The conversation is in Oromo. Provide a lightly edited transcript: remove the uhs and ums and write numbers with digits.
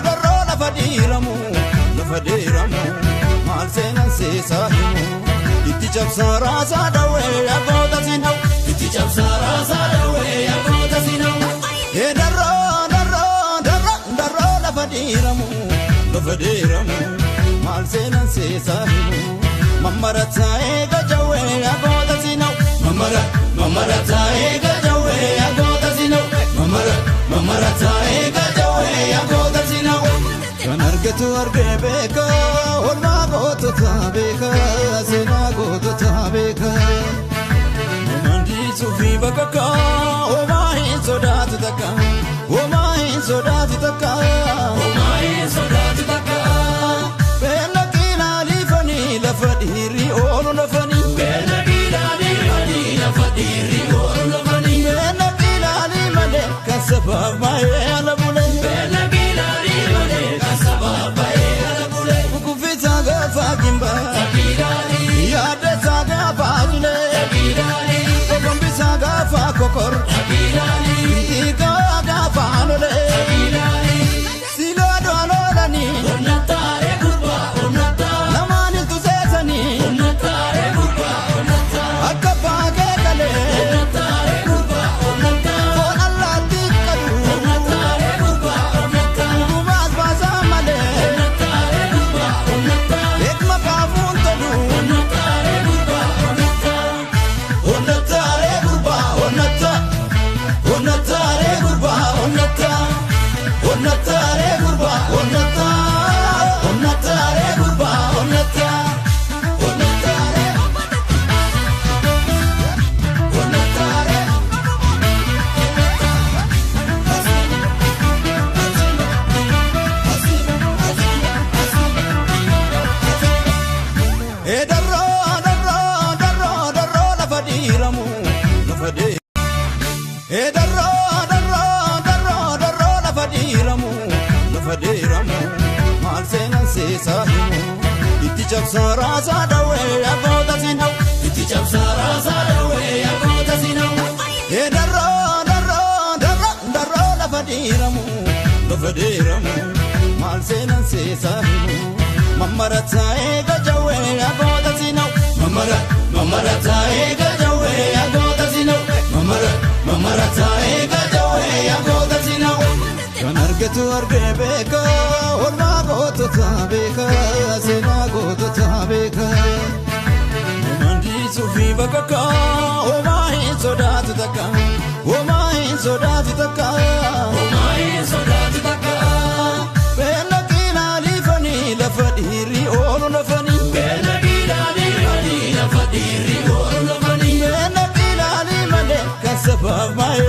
darro la fadiramu mal senan se sahimu itti jabsara sadawe agota sinau itti jabsara sadawe agota sinau darro la fadiramu mal senan se sahimu mamarata ega jawe agota sinau mamarata ega jawe agota sinau mamarata ega jawe agota sinau kanargetu arbeka holma goto tabeka sena goto tabeka mandi sufi bakaka o mai sodatu taka bella kila lifani la fadiri olo la fani bella kila lifani la fadiri olo la fani bella kila limale kasaba mai ala bulay bella kila limale kasaba mai ala bulay kufita gafa kimba takirali yade saga bazule takirali kombisa gafa kokor takirali ika gafa anole takirali silo dololani onnatare kurba onnata namani tu sesani onnatare kurba onnata akapa ke kale onnatare kurba onnata on allah tikadu onnatare kurba onnata kumas basamale onnatare kurba onnata ekma kafun tadu onnatare kurba onnata onnatare kurba onnata onnatare kurba onnata onnatare kurba onnata onnatare kurba onnata onnatare darro la fadiramu la fadiramu darro la fadiramu mal senan se sahimu itti jabsara sadawe agota sinau itti jabsara sadawe agota sinau darro la fadiramu mal senan se sahimu mamarata ega jawe agota sinau mamarata ega jawe agota sinau mamarata ega jawe agota sinau kanargetu arbeka holma goto tabeka sena goto tabeka mandi sufi bakaka o mai sodatu taka bella kila lifani la fadiri olo la fani bella kila lifani la fadiri olo la fani bella kila limale kasaba mai